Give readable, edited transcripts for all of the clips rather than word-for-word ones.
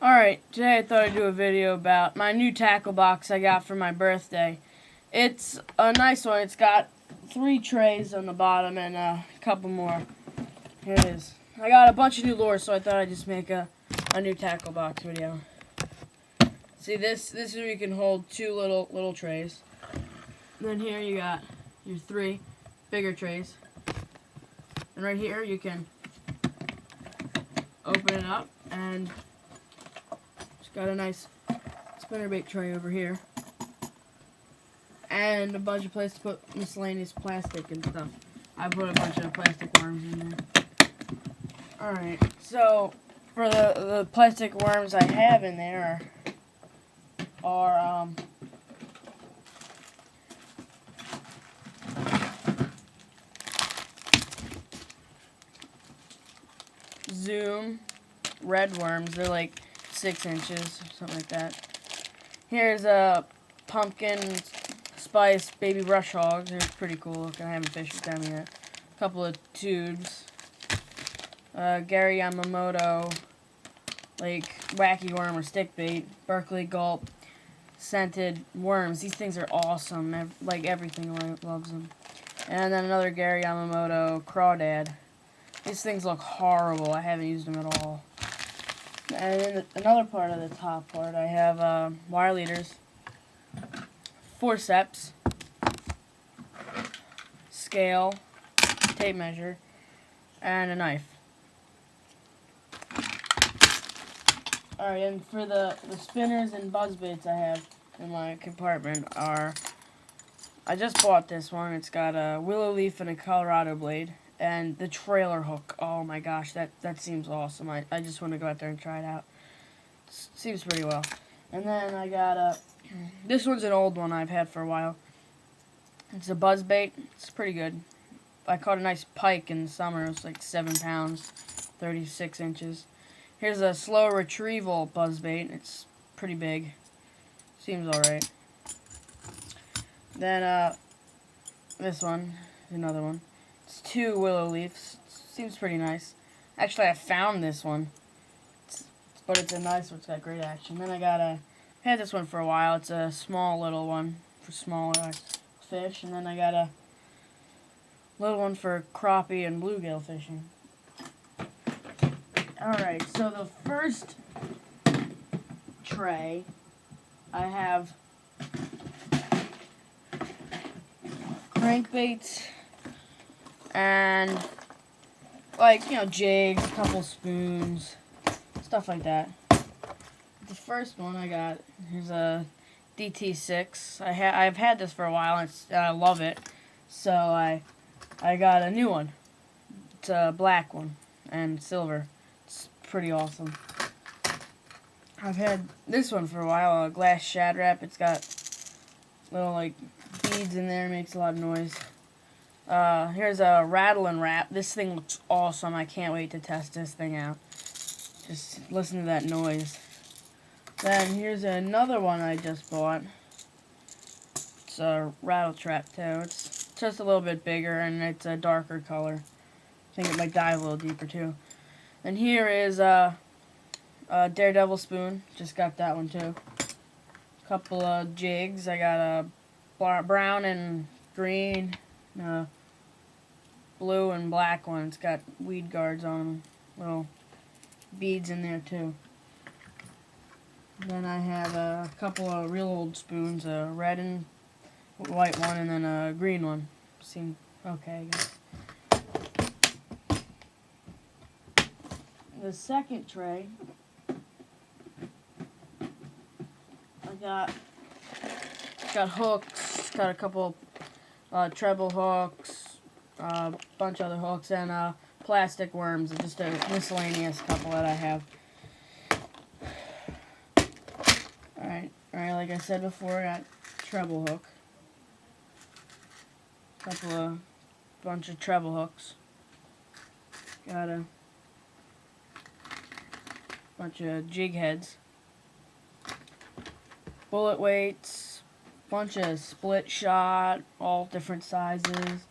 Alright, today I thought I'd do a video about my new tackle box I got for my birthday. It's a nice one. It's got 3 trays on the bottom and a couple more. Here it is. I got a bunch of new lures, so I thought I'd just make a new tackle box video. See, this is where you can hold 2 little trays. And then here you got your 3 bigger trays. And right here you can open it up and got a nice spinnerbait tray over here. And a bunch of place to put miscellaneous plastic and stuff. I put a bunch of plastic worms in there. Alright, so for the plastic worms I have in there are Zoom red worms. They're like 6 inches or something like that. Here's a pumpkin spice baby brush hogs. They're pretty cool looking. I haven't fished with them yet. A couple of tubes. Gary Yamamoto like wacky worm or stick bait. Berkeley gulp scented worms. These things are awesome. Like everything loves them. And then another Gary Yamamoto crawdad. These things look horrible. I haven't used them at all. And in another part of the top part, I have wire leaders, forceps, scale, tape measure, and a knife. Alright, and for the spinners and buzz baits I have in my compartment are, I just bought this one. It's got a willow leaf and a Colorado blade. And the trailer hook, oh my gosh, that seems awesome. I just want to go out there and try it out. Seems pretty well. And then I got this one's an old one I've had for a while. It's a buzz bait. It's pretty good. I caught a nice pike in the summer. It was like 7 pounds, 36 inches. Here's a slow retrieval buzz bait. It's pretty big. Seems alright. Then this one, another one. It's 2 willow leaves. Seems pretty nice. Actually, I found this one. But it's a nice one. It's got great action. Then I had this one for a while. It's a small little one for smaller fish. And then I got a little one for crappie and bluegill fishing. Alright, so the first tray, I have crankbaits and, like, you know, jigs, a couple spoons, stuff like that. The first one I got is a DT6. I've had this for a while and I love it, so I got a new one. It's a black one and silver. It's pretty awesome. I've had this one for a while, a glass shad wrap. It's got little like beads in there, makes a lot of noise. Here's a rattle and wrap. This thing looks awesome. I can't wait to test this thing out. Just listen to that noise. Then here's another one I just bought. It's a rattle trap too. It's just a little bit bigger and it's a darker color. I think it might dive a little deeper too. And here is a Daredevil spoon. Just got that one too. Couple of jigs. I got a brown and green, blue and black one. It's got weed guards on them. Little beads in there too. Then I have a couple of real old spoons, a red and white one, and then a green one. Seem okay, I guess. The second tray, I got hooks, got a couple treble hooks, a bunch of other hooks, and plastic worms, just a miscellaneous couple that I have. Alright, like I said before, I got treble hook. Bunch of treble hooks. Got a bunch of jig heads. Bullet weights. Bunch of split shot, all different sizes.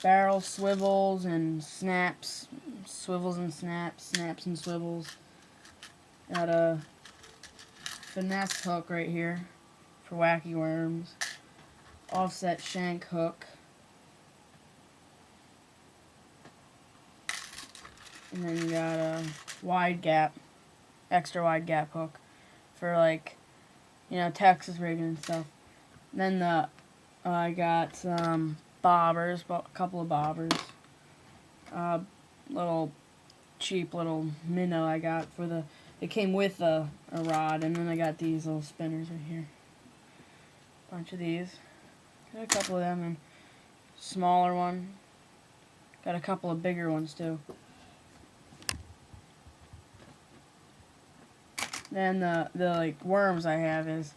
Barrel swivels and snaps. Swivels and snaps. Snaps and swivels. Got a finesse hook right here for wacky worms. Offset shank hook. And then you got a wide gap, extra wide gap hook for like, Texas rigging and stuff. And then I got some bobbers, a couple of bobbers. Little cheap little minnow I got it came with a rod, and then I got these little spinners right here. Bunch of these. Got a couple of them, and smaller one. Got a couple of bigger ones too. Then the like worms I have is,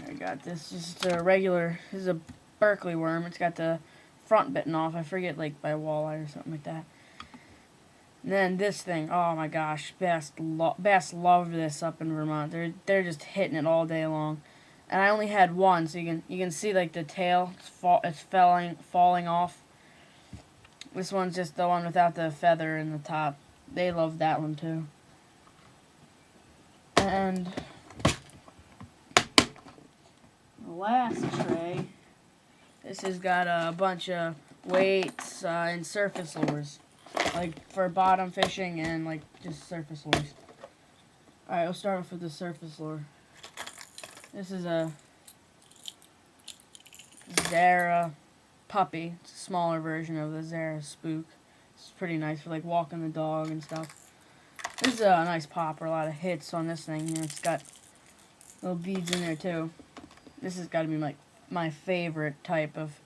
I got this just a regular. This is a Berkeley worm. It's got the front bitten off. I forget, like by walleye or something like that. And then this thing, oh my gosh, Bass love this up in Vermont. They're just hitting it all day long. And I only had one, so you can see like the tail, it's falling off. This one's just the one without the feather in the top. They love that one too. And the last tray, this has got a bunch of weights and surface lures, like for bottom fishing and like just surface lures. Alright, we'll start off with the surface lure. This is a Zara puppy. It's a smaller version of the Zara spook. It's pretty nice for like walking the dog and stuff. This is a nice popper, a lot of hits on this thing. It's got little beads in there too. This has got to be like my favorite type of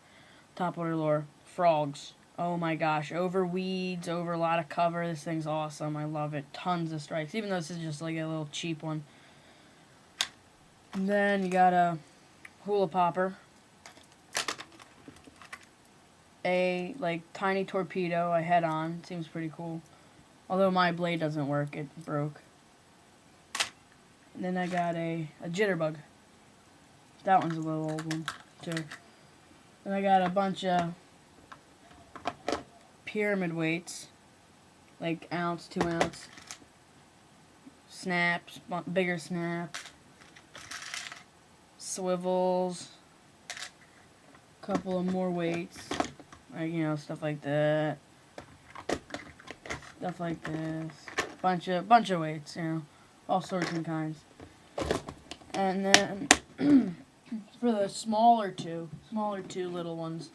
topwater lure. Frogs. Oh my gosh, over weeds, over a lot of cover. This thing's awesome. I love it. Tons of strikes, even though this is just like a little cheap one. And then you got a hula popper. A like tiny torpedo I had on. Seems pretty cool. Although my blade doesn't work, it broke. And then I got a jitterbug. That one's a little old one too. Then I got a bunch of pyramid weights, like ounce, 2 ounce snaps, bigger snap, swivels, a couple of more weights, like stuff like that, stuff like this, bunch of weights, all sorts and kinds. And then for the smaller two little ones,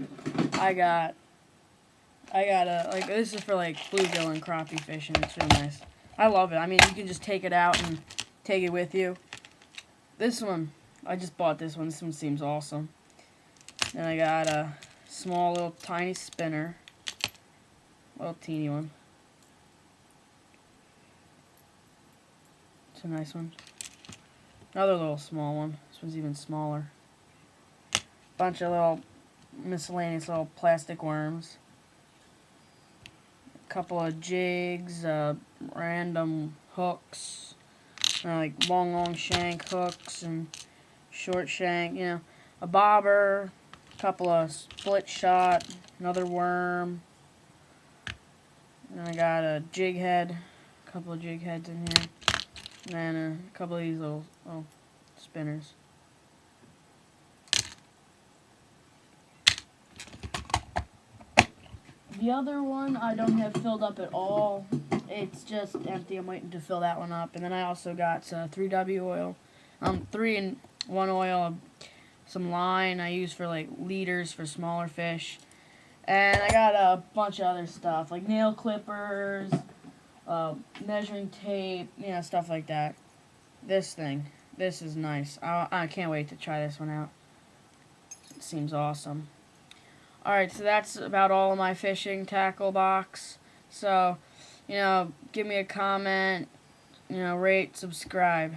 I got a, like, this is for like bluegill and crappie fishing. It's really nice. I love it. I mean, you can just take it out and take it with you. This one, I just bought this one. This one seems awesome. Then I got a small little tiny spinner, little teeny one. It's a nice one. Another little small one. This one's even smaller. Bunch of little miscellaneous little plastic worms. A couple of jigs, random hooks, like long shank hooks and short shank, a bobber, a couple of split shot, another worm. And I got a jig head, a couple of jig heads in here. And then a couple of these little spinners. The other one I don't have filled up at all. It's just empty. I'm waiting to fill that one up. And then I also got 3W oil. 3-in-1 oil, some line I use for like leaders for smaller fish. And I got a bunch of other stuff like nail clippers, measuring tape, stuff like that. This is nice. I can't wait to try this one out. It seems awesome. Alright, so that's about all of my fishing tackle box. So, give me a comment, rate, subscribe.